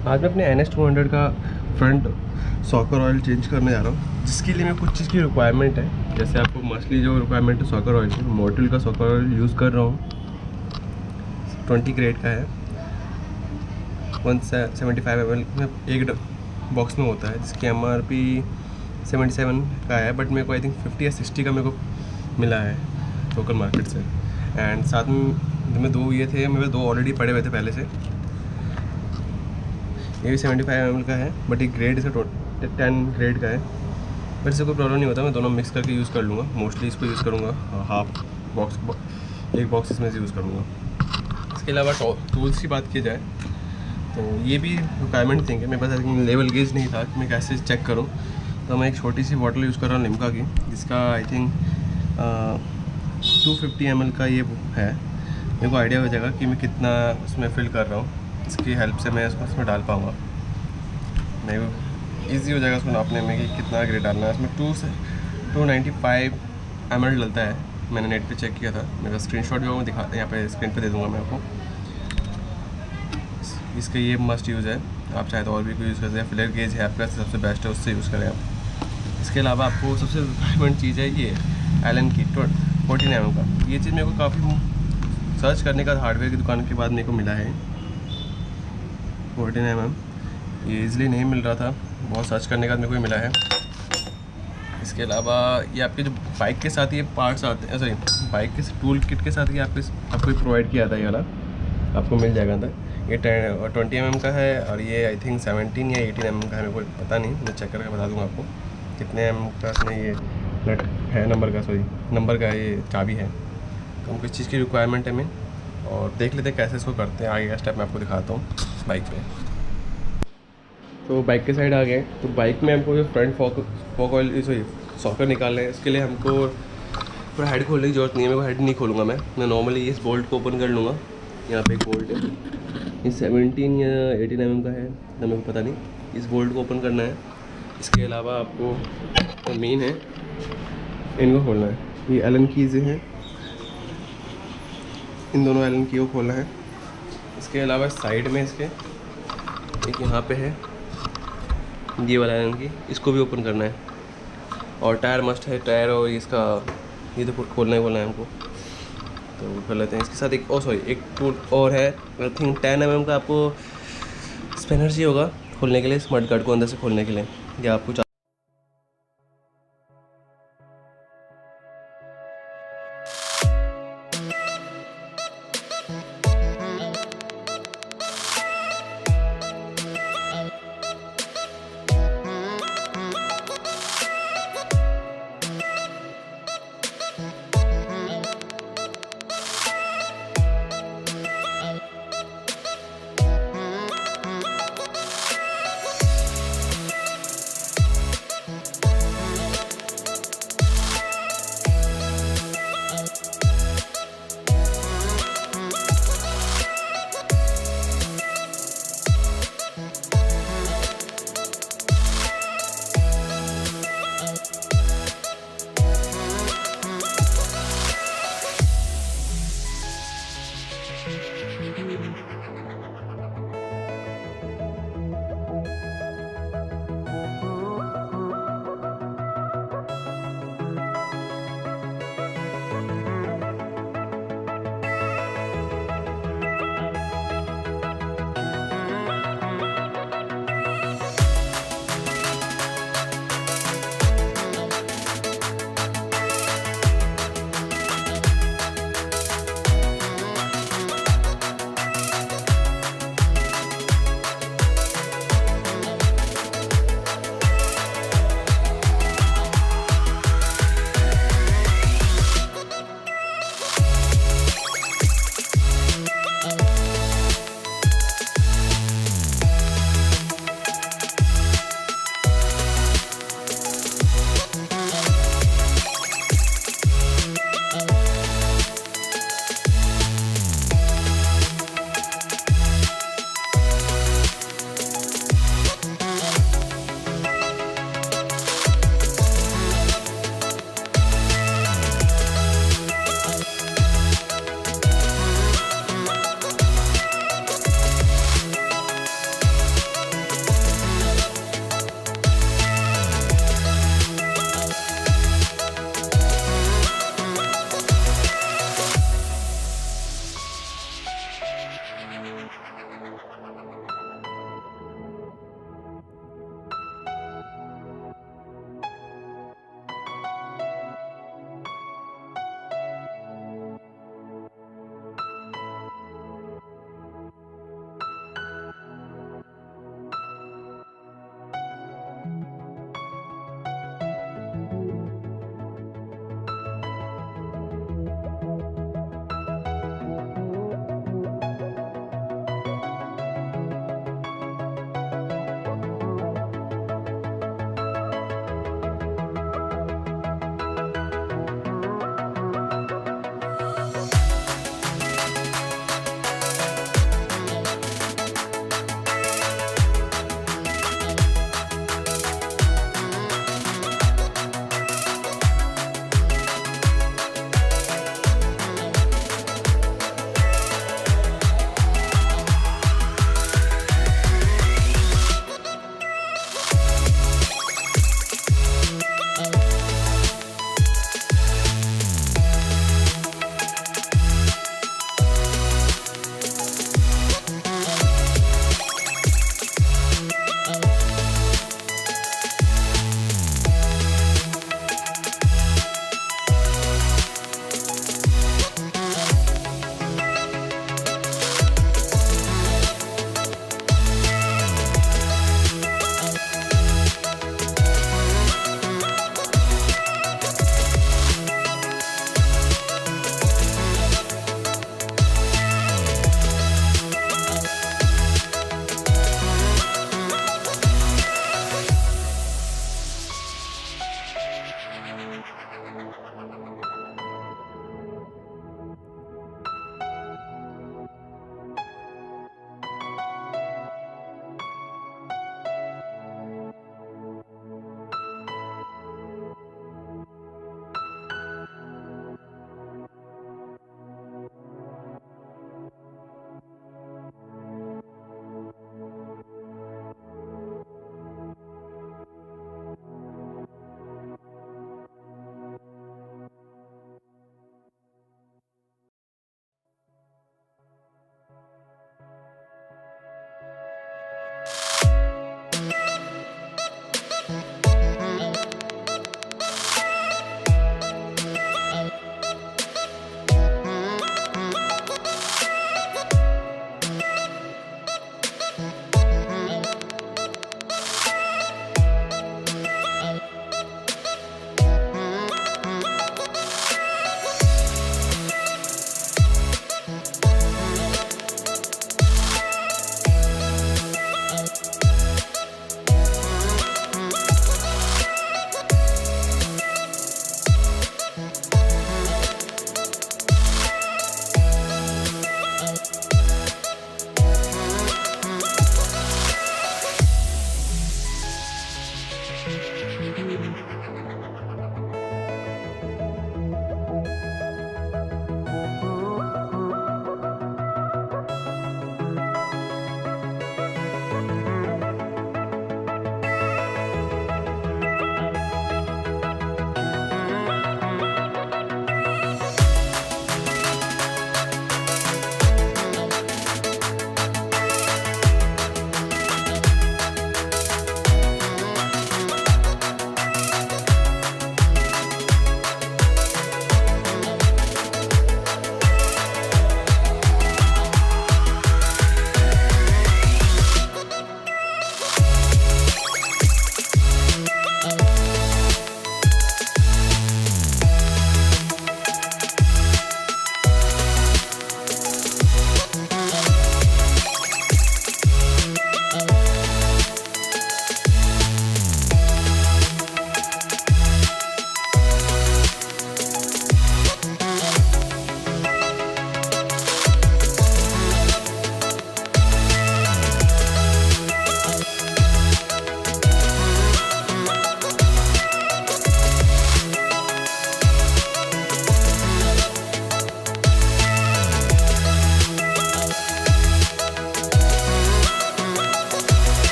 आज मैं अपने NS200 का फ्रंट सॉकर ऑयल चेंज करने जा रहा हूँ, जिसके लिए मैं कुछ चीज़ की रिक्वायरमेंट है। जैसे आपको मछली जो रिक्वायरमेंट है सॉकर ऑयल की, मोटुल का सॉकर ऑयल यूज़ कर रहा हूँ। 20 ग्रेड का है, 175 ml में एक बॉक्स में होता है, जिसकी MRP 77 का है, बट मेरे को आई थिंक 50 या 60 का मेरे को मिला है लोकल मार्केट से। एंड साथ में दो ये थे, मेरे दो ऑलरेडी पड़े हुए थे पहले से। ये भी 75 ml का है, बट एक ग्रेड इसका 10 ग्रेड का है, बट इससे कोई प्रॉब्लम नहीं होता। मैं दोनों मिक्स करके यूज़ कर लूँगा। मोस्टली इसको यूज़ करूँगा, हाफ बॉक्स एक बॉक्स इसमें से यूज़ करूँगा। इसके अलावा टूल्स की बात की जाए तो ये भी रिक्वायरमेंट थी कि मेरे पास लेवल गेज नहीं था कि मैं कैसे चेक करूँ। तो मैं एक छोटी सी बॉटल यूज़ कर रहा हूँ लिम्का की, जिसका आई थिंक 250 ml का ये है। मेरे को आइडिया हो जाएगा कि मैं कितना उसमें फिल कर रहा हूँ। इसकी हेल्प से मैं इसको इसमें डाल पाऊँगा। मैं ईजी हो जाएगा उसको नापने में कि कितना ग्रेड डालना है। इसमें 295 ml डलता है। मैंने नेट पे चेक किया था, मेरा स्क्रीनशॉट जो मैं दिखा यहाँ पे स्क्रीन पे दे दूँगा मैं आपको। इसका ये मस्ट यूज़ है। आप चाहे तो और भी कोई यूज़ कर सकते हैं। फ्लेयर गेज है आपका, सबसे बेस्ट है, उससे यूज़ करें आप। इसके अलावा आपको सबसे रिक्वायरमेंट चीज़ है ये एलन की 14 mm का। ये चीज़ मेरे को काफ़ी सर्च करने का हार्डवेयर की दुकान के बाद मेरे को मिला है 14 mm। ये ईज़िली नहीं मिल रहा था, बहुत सर्च करने के बाद मेरे को मिला है। इसके अलावा ये आपके जो बाइक के साथ ये पार्ट्स आते हैं, सॉरी बाइक के टूल किट के साथ ये आपको प्रोवाइड किया था। ये वाला आपको मिल जाएगा अंदर। ये 20 mm का है, और ये आई थिंक 17 या 18 mm का है, मेरे को पता नहीं, मैं चेक करके बता दूंगा आपको कितने mm का इसमें ये नट है, नंबर का ये चाबी है। तो किस चीज़ की रिक्वायरमेंट है मैं, और देख लेते हैं कैसे इसको करते हैं। आगे का स्टेप मैं आपको दिखाता हूँ बाइक पे। तो बाइक के साइड आ गए, तो बाइक में हमको जो फ्रंट फॉक ऑयल सॉकर निकालना है। इसके लिए हमको पूरा हेड खोलने की जरूरत नहीं है। मेरे को हेड नहीं खोलूँगा मैं नॉर्मली इस बोल्ट को ओपन कर लूँगा। यहाँ पे एक बोल्ट है, ये 17 या 18 mm का है ना, मेरे को पता नहीं। इस बोल्ट को ओपन करना है। इसके अलावा आपको जो मेन है इनको खोलना है। ये एलन कीज़ हैं, इन दोनों एलन की को खोलना है। इसके अलावा साइड में इसके एक यहाँ पे है ये वाला एलन की, इसको भी ओपन करना है। और टायर मस्ट है, टायर और इसका ये तो खोलना है हमको, तो कर लेते हैं। इसके साथ एक टूल और है, आई थिंक 10 mm का आपको स्पैनर चाहिए होगा खोलने के लिए, इस मड गार्ड को अंदर से खोलने के लिए। या आपको